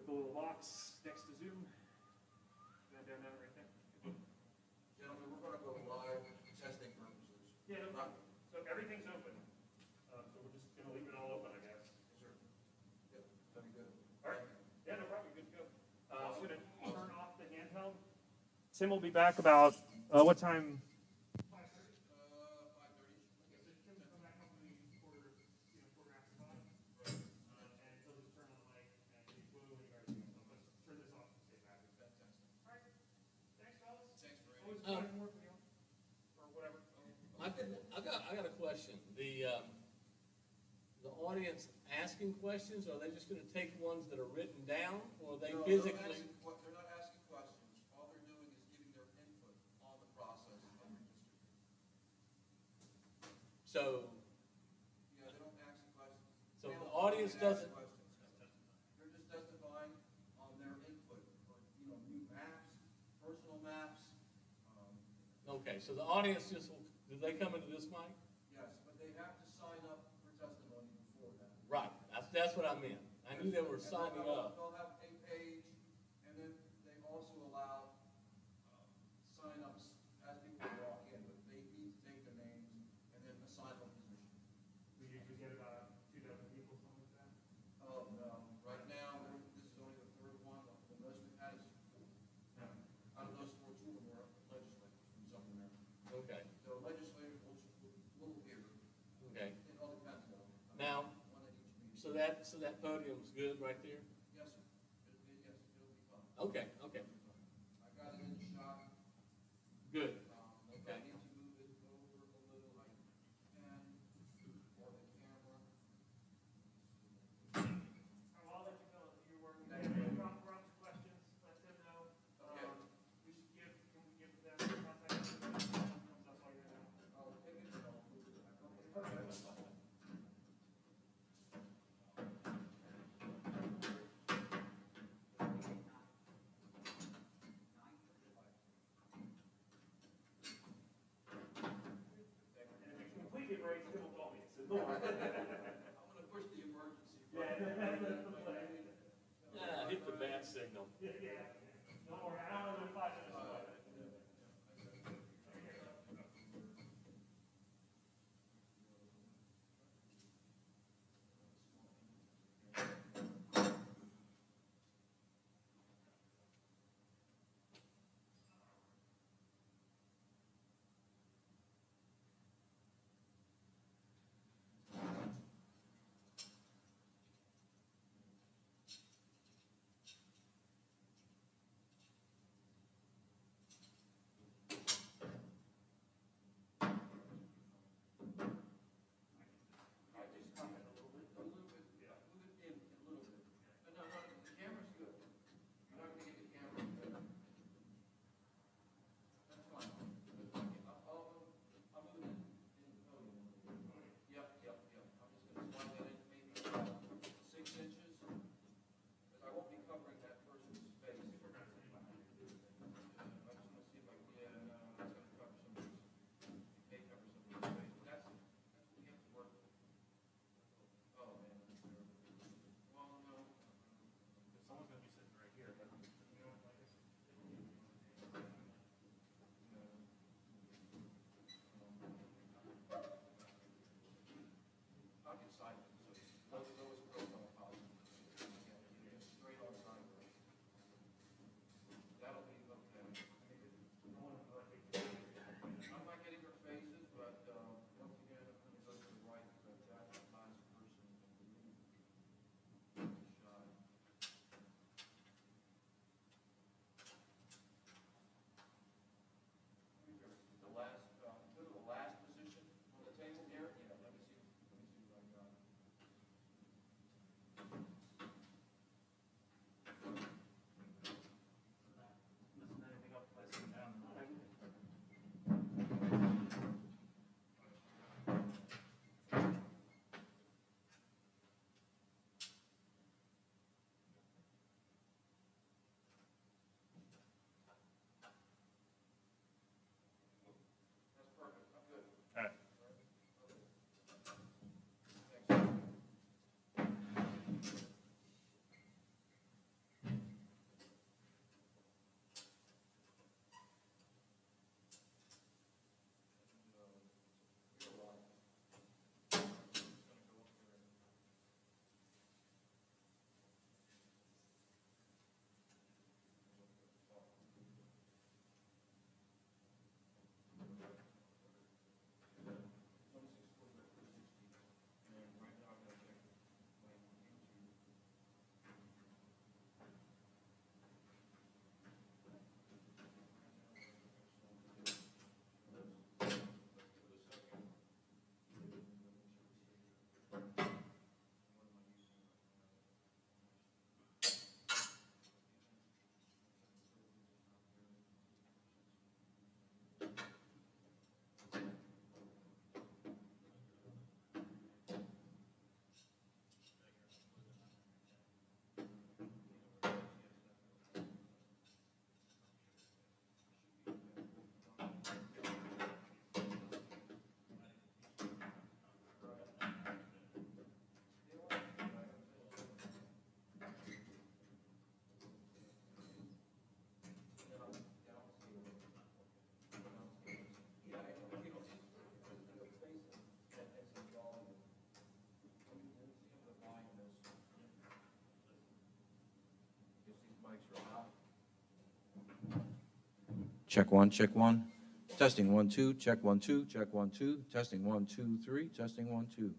with the little box next to Zoom. Then down that right there. Gentlemen, we're going to go live for testing purposes. Yeah, no problem. So everything's open. So we're just going to leave it all open, I guess. Yes, sir. Yep, that'd be good. All right. Yeah, no problem. Good to go. I'm going to turn off the handheld. Tim will be back about what time? 5:30. 5:30. Okay, so Tim will come back hopefully quarter after 5. And he'll just turn on the mic and he's woo when you guys are going. So let's turn this off and stay back. Fantastic. All right. Thanks, fellas. Thanks, Brady. Always a pleasure working with you. Or whatever. I got a question. The audience asking questions, are they just gonna take ones that are written down, or are they No, physically? they're not asking questions. All they're doing is giving their input on the process of the district. So, Yeah, they don't ask the questions. so They the don't audience ask doesn't, questions. They're just testifying on their input for, new maps, personal maps. okay, so the audience just, do they come into this mic? Yes, but they have to sign up for testimony before that. Right, that's what I meant. I knew they were signing up. They'll have a page, and then they also allow sign-ups as people walk in, but they need to take their names and then assign a position. We usually get about 2 dozen people, something like that. Oh, no, right now, this is only the third one, the most we've had is 4. Out of those 4, 2 of them were legislators from South America. Okay, So legislators will appear. okay. It all depends on. Now, One at each meeting. so that podium's good right there? Yes, sir. Yes, it'll be fun. Okay, okay, I got it in the shot. good. If I need to move it over a little, I can, or the camera. I'll let you know if you're working. If you have any problems, questions, let them know. Okay. Can we give them the contact information? Comes up while you're there. I'll take it and I'll move it back. Check one, check one. Testing 1, 2, check 1, 2, check 1, 2. Testing 1, 2, 3, testing 1, 2.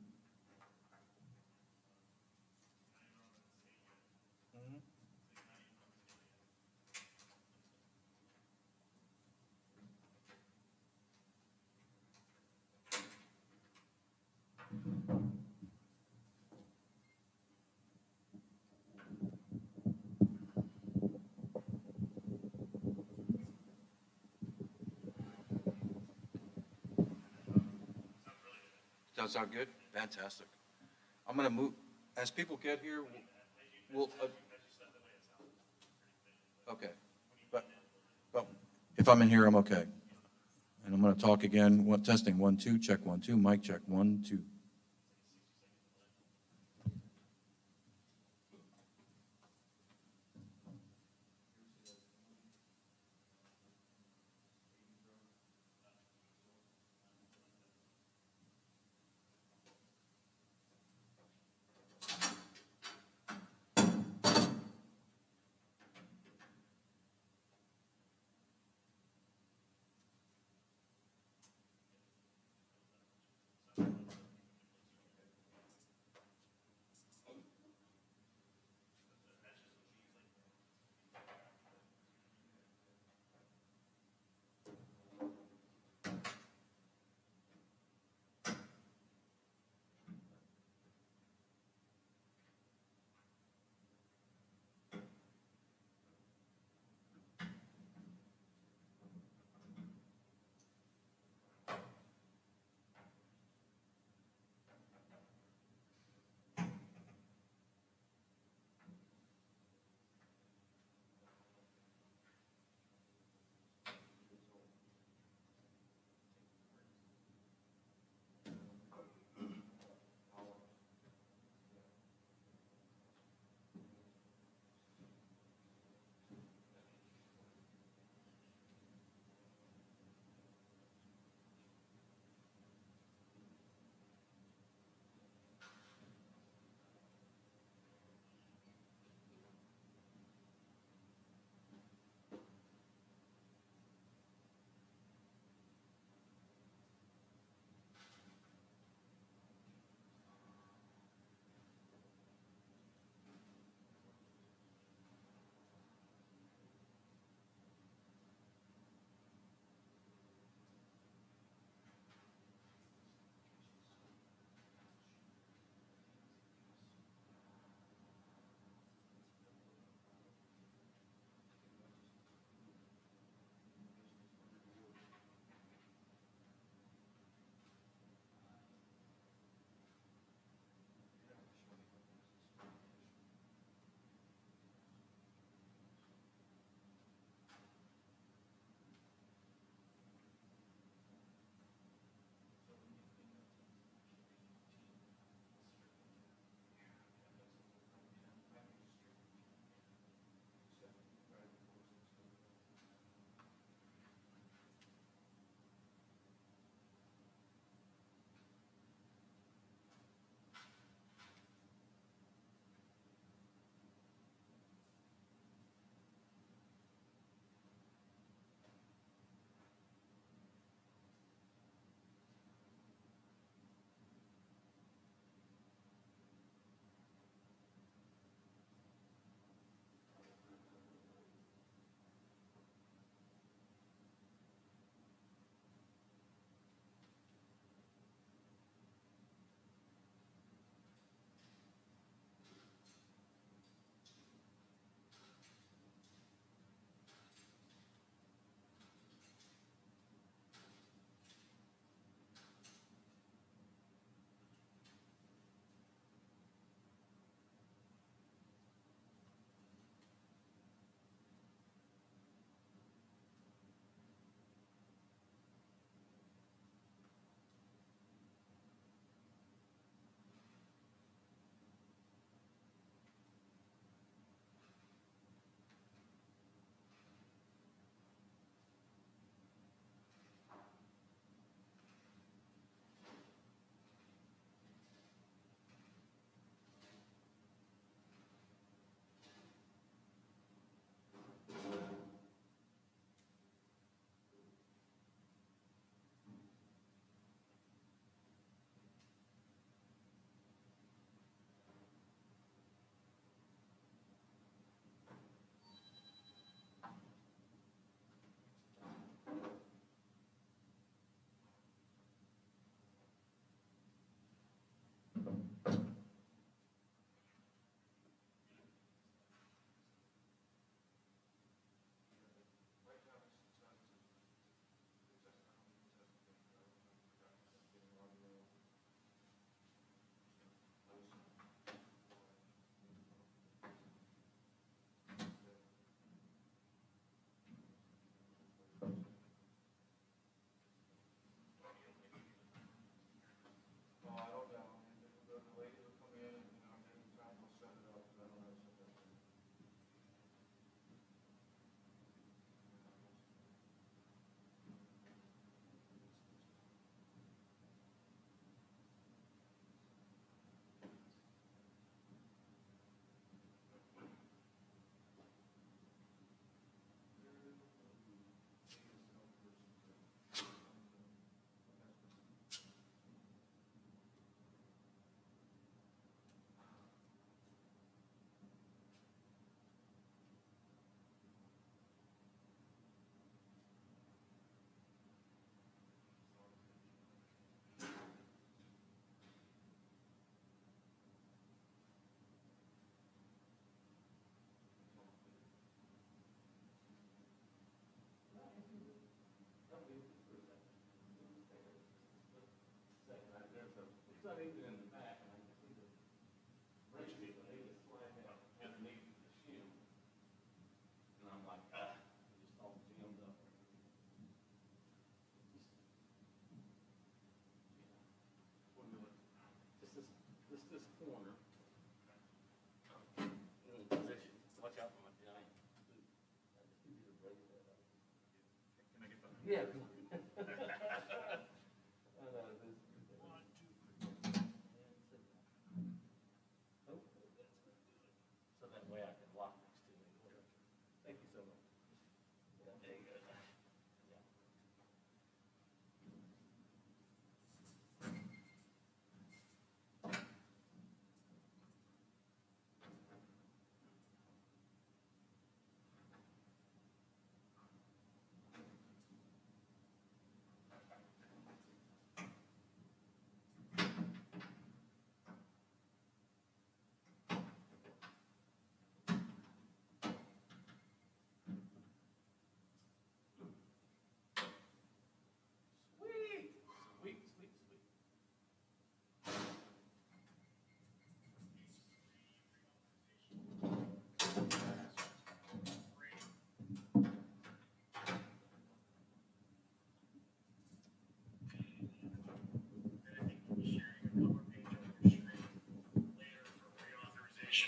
Does that sound good? Fantastic. I'm going to move, as people get here, we'll, okay. But if I'm in here, I'm okay. And I'm going to talk again. Testing 1, 2, check 1, 2. Mic check 1, 2. not even in the back, and I can see the bridge people, they just slide out underneath the shoe. And I'm like, just all jammed up. Just this corner. Position. Watch out for my giant boot. I just need you to break that up. Can I get the? Yeah. I know, this. Oh, so that way I can walk next to me. Thank you so much. Yeah, there you go. Yeah. Sweet, sweet, sweet, sweet.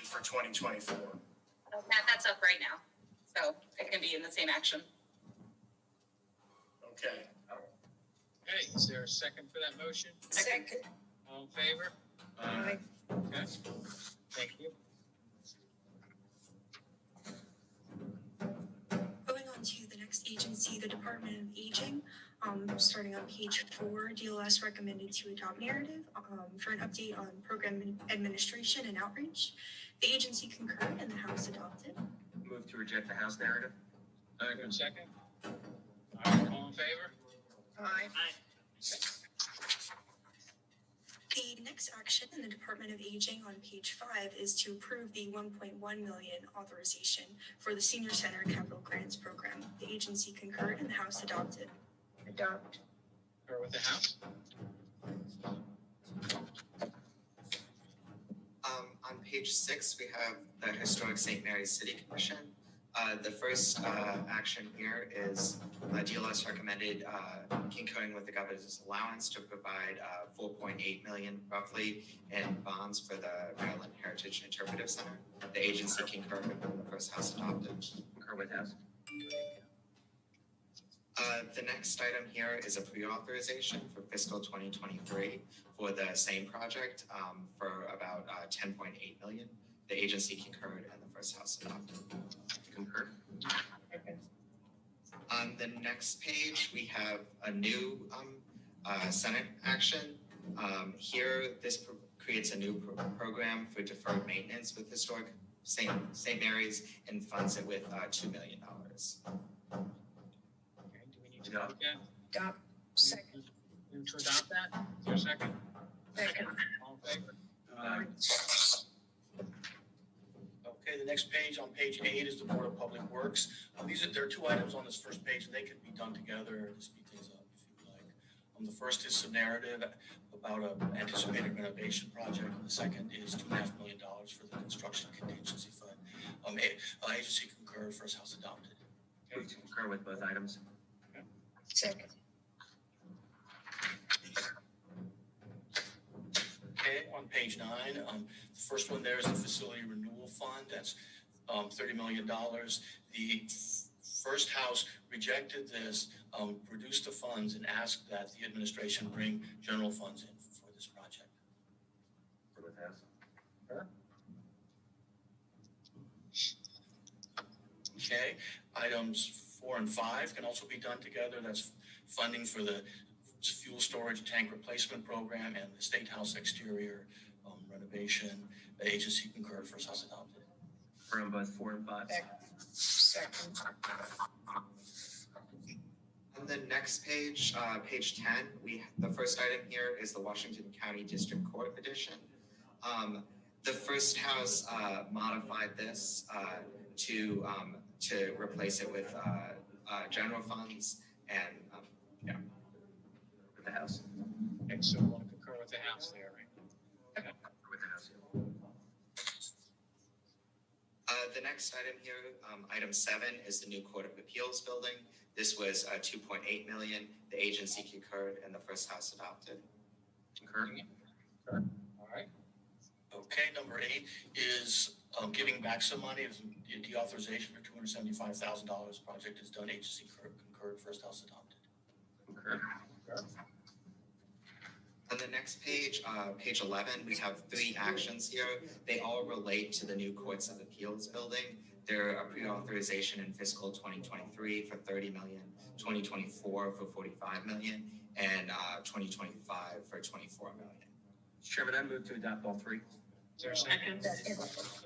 For 2024. Matt, that's up right now, so it can be in the same action. Okay. Okay, is there a second for that motion? Second. All in favor? Aye. Okay, thank you. Going on to the next agency, the Department of Aging, starting on page 4, DLS recommended to adopt narrative for an update on program administration and outreach. The agency concurred and the House adopted. Move to reject the House narrative. Second? All right, all in favor? Aye. The next action in the Department of Aging on page 5 is to approve the $1.1 million authorization for the Senior Center Capital Grants Program. The agency concurred and the House adopted. Adopt. Or with the House? On page 6, we have the Historic St. Mary's City Commission. The first action here is DLS recommended concurring with the governor's allowance to provide $4.8 million roughly in bonds for the Maryland Heritage Interpretive Center. The agency concurred and the first House adopted. Concur with House. The next item here is a pre-authorization for fiscal 2023 for the same project for about $10.8 million. The agency concurred and the first House adopted. Concur. On the next page, we have a new Senate action. Here, this creates a new program for deferred maintenance with historic St. Mary's and funds it with $2 million. Okay, do we need to vote again? Adopt. Second. Move to adopt that? Is there a second? Second. All in favor? Okay, the next page, on page 8, is the Board of Public Works. There are 2 items on this first page, and they could be done together to speed things up if you like. The first is some narrative about an anticipated renovation project, and the second is $2.5 million for the construction contingency fund. Agency concurred, first House adopted. Move to concur with both items. Second. Okay, on page 9, the first one there is the Facility Renewal Fund. That's $30 million. The first House rejected this, reduced the funds, and asked that the administration bring general funds in for this project. Concur with House. Okay, items 4 and 5 can also be done together. That's funding for the fuel storage tank replacement program and the State House exterior renovation. The agency concurred, first House adopted. Concur on both 4 and 5. Second. On the next page, page 10, the first item here is the Washington County District Court edition. The first House modified this to replace it with general funds and With the House. Okay, so we want to concur with the House there, right? The next item here, item 7, is the new Court of Appeals building. This was 2.8 million. The agency concurred and the first house adopted. Concur. All right. Okay, number 8 is giving back some money. It's the authorization for $275,000. Project is done. Agency concurred. First house adopted. Concur. On the next page, page 11, we have 3 actions here. They all relate to the new Courts of Appeals building. They're a pre-authorization in fiscal 2023 for 30 million, 2024 for 45 million, and 2025 for 24 million. Mr. Chairman, I move to adopt all 3. Is there a second?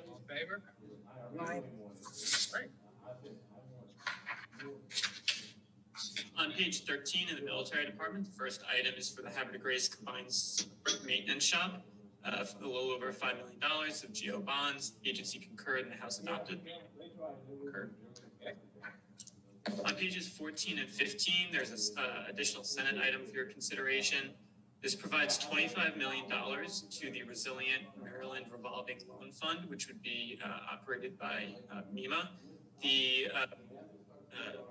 All in favor? Right. On page 13 in the military department, the first item is for the Havre de Grace Combined Maintenance Shop, for a little over $5 million of GO bonds. Agency concurred and the House adopted. Concur. On pages 14 and 15, there's an additional Senate item for your consideration. This provides $25 million to the Resilient Maryland Revolving Loan Fund, which would be operated by MEMA. The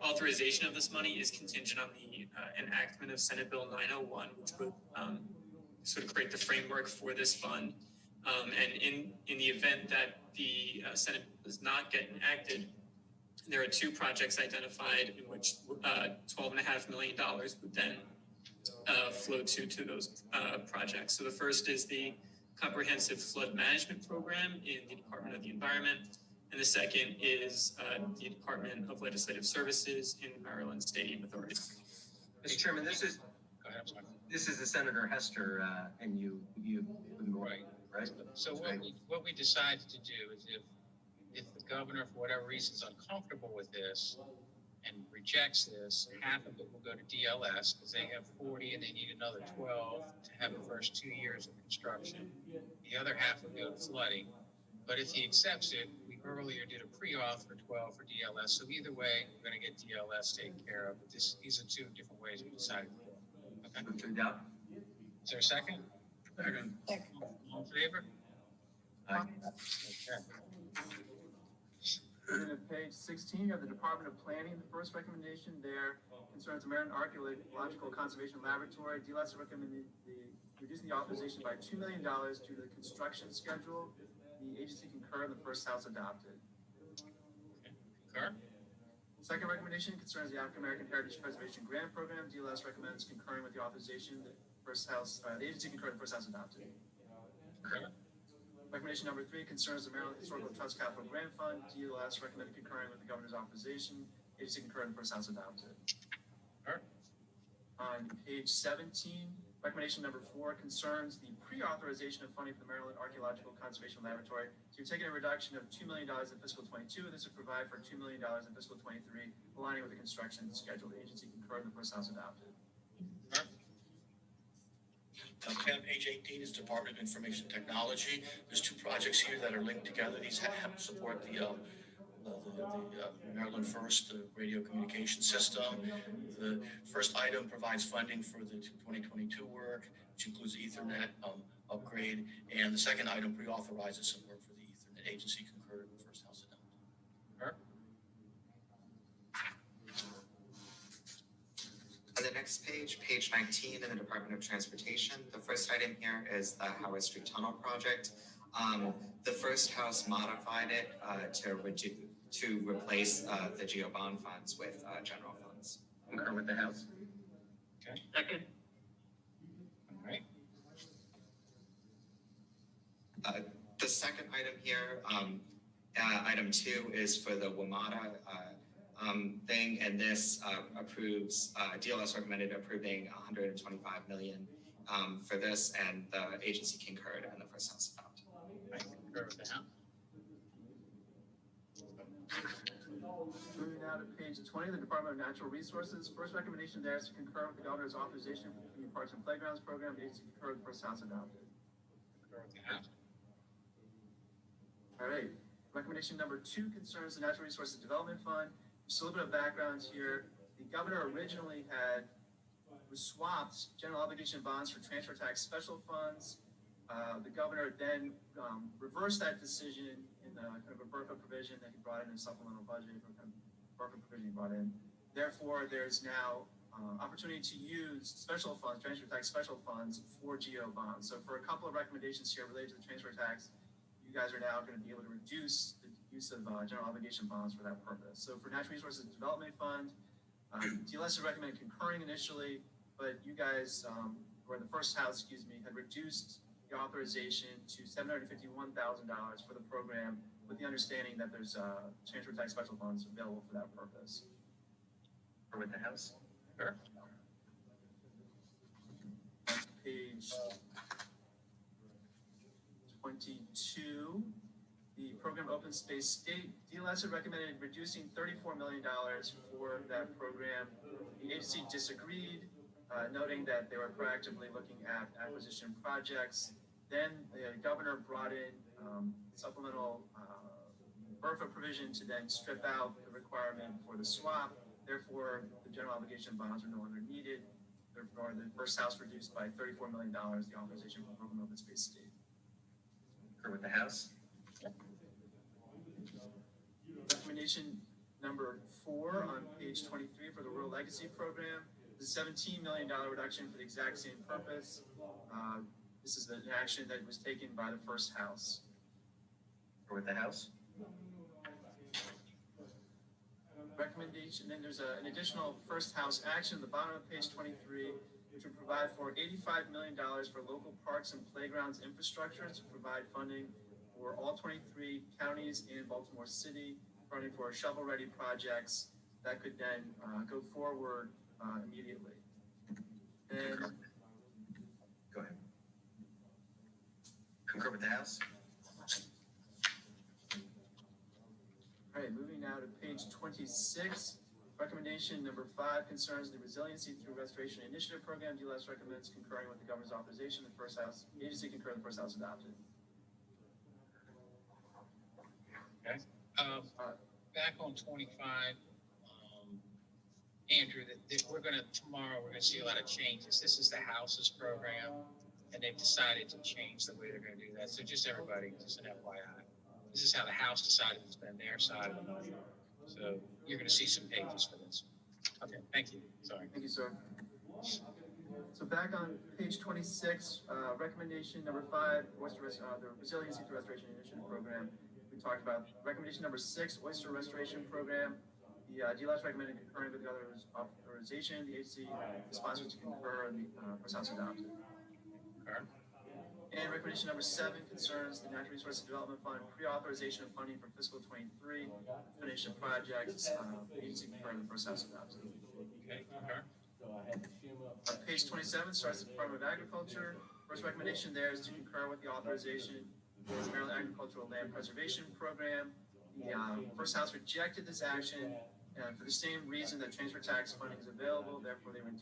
authorization of this money is contingent on the enactment of Senate Bill 901, which would sort of create the framework for this fund. And in the event that the Senate does not get enacted, there are 2 projects identified in which $12.5 million would then flow to those projects. So the first is the Comprehensive Flood Management Program in the Department of the Environment, and the second is the Department of Legislative Services in the Maryland State Aid Authority. Mr. Chairman, this is Go ahead, I'm sorry. this is the Senator Hester, and you Right. right? So what we decided to do is if the governor, for whatever reason, is uncomfortable with this and rejects this, half of it will go to DLS because they have 40 and they need another 12 to have the first 2 years of construction. The other half will go to flooding. But if he accepts it, we earlier did a pre-auth for 12 for DLS. So either way, we're going to get DLS taken care of. But these are 2 different ways we decided to do it. Okay. Move to adopt. Is there a second? Second. All in favor? Aye. Okay. Moving to page 16, you have the Department of Planning. The first recommendation there concerns the Maryland Archaeological Conservation Laboratory. DLS recommended reducing the authorization by $2 million due to the construction schedule. The agency concurred and the first house adopted. Concur? Second recommendation concerns the African American Heritage Preservation Grant Program. DLS recommends concurring with the authorization. The agency concurred and the first house adopted. Concur? Recommendation number 3 concerns the Maryland Historical Trust Capital Grant Fund. DLS recommended concurring with the governor's authorization. Agency concurred and first house adopted. Sure. On page 17, recommendation number 4 concerns the pre-authorization of funding for the Maryland Archaeological Conservation Laboratory. So you're taking a reduction of $2 million in fiscal 22. This would provide for $2 million in fiscal 23, aligning with the construction schedule. The agency concurred and the first house adopted. Okay, on page 18 is Department of Information Technology. There's 2 projects here that are linked together. These help support the Maryland First radio communication system. The first item provides funding for the 2022 work, which includes the Ethernet upgrade. And the second item pre-authorizes some work for the Ethernet. Agency concurred and the first house adopted. Sure. On the next page, page 19 in the Department of Transportation, the first item here is the Howard Street Tunnel project. The first house modified it to replace the GO bond funds with general funds. Concur with the House. Okay. Second. All right. The second item here, item 2, is for the WMATA thing, and this approves, DLS recommended approving $125 million for this, and the agency concurred and the first house adopted. I concur with the House. Moving now to page 20, the Department of Natural Resources. First recommendation there is to concur with the governor's authorization for the Community Parks and Playgrounds Program. The agency concurred, the first house adopted. Concur with the House. All right. Recommendation number 2 concerns the Natural Resources Development Fund. Just a little bit of background here. The governor originally swapped general obligation bonds for transfer tax special funds. The governor then reversed that decision in kind of a BRFA provision that he brought in supplemental budget, or kind of BRFA provision he brought in. Therefore, there's now opportunity to use special funds, transfer tax special funds for GO bonds. So for a couple of recommendations here related to the transfer tax, you guys are now going to be able to reduce the use of general obligation bonds for that purpose. So for Natural Resources Development Fund, DLS is recommended concurring initially, but you guys, or the first house, had reduced the authorization to $751,000 for the program, with the understanding that there's transfer tax special funds available for that purpose. Or with the House? Sure. Page 22, the program Open Space State, DLS had recommended reducing $34 million for that program. The agency disagreed, noting that they were proactively looking at acquisition projects. Then the governor brought in supplemental BRFA provision to then strip out the requirement for the swap. Therefore, the general obligation bonds are no longer needed. Therefore, the first house reduced by $34 million, the authorization for program Open Space State. Or with the House? Recommendation number 4 on page 23 for the Rural Legacy Program is a $17 million reduction for the exact same purpose. This is an action that was taken by the first house. Or with the House? Recommendation, then there's an additional first house action at the bottom of page 23, which would provide for $85 million for local parks and playgrounds infrastructure to provide funding for all 23 counties in Baltimore City, funding for shovel-ready projects that could then go forward immediately. And Go ahead. Concur with the House? all right, moving now to page 26. Recommendation number 5 concerns the Resiliency Through Restoration Initiative Program. DLS recommends concurring with the governor's authorization. The first house, the agency concurred, the first house adopted. Okay. Back on 25, Andrew, tomorrow we're gonna see a lot of changes. This is the House's program, and they've decided to change the way they're gonna do that. So just everybody, just an FYI. This is how the House decided to spend their side of the money. So you're gonna see some pages for this. Okay, thank you. Sorry. Thank you, sir. So back on page 26, recommendation number 5, the Resiliency Through Restoration Initiative Program. We talked about recommendation number 6, Oyster Restoration Program. The DLS recommended concurring with the governor's authorization. The agency is sponsored to concur, and the first house adopted. Okay. And recommendation number 7 concerns the Natural Resources Development Fund pre-authorization of funding for fiscal 23, finish of projects. The agency concurred, and the first house adopted. Okay. Okay. Page 27 starts the Department of Agriculture. First recommendation there is to concur with the authorization for the Maryland Agricultural Land Preservation Program. The first house rejected this action for the same reason that transfer tax funding is available. Therefore, they reduced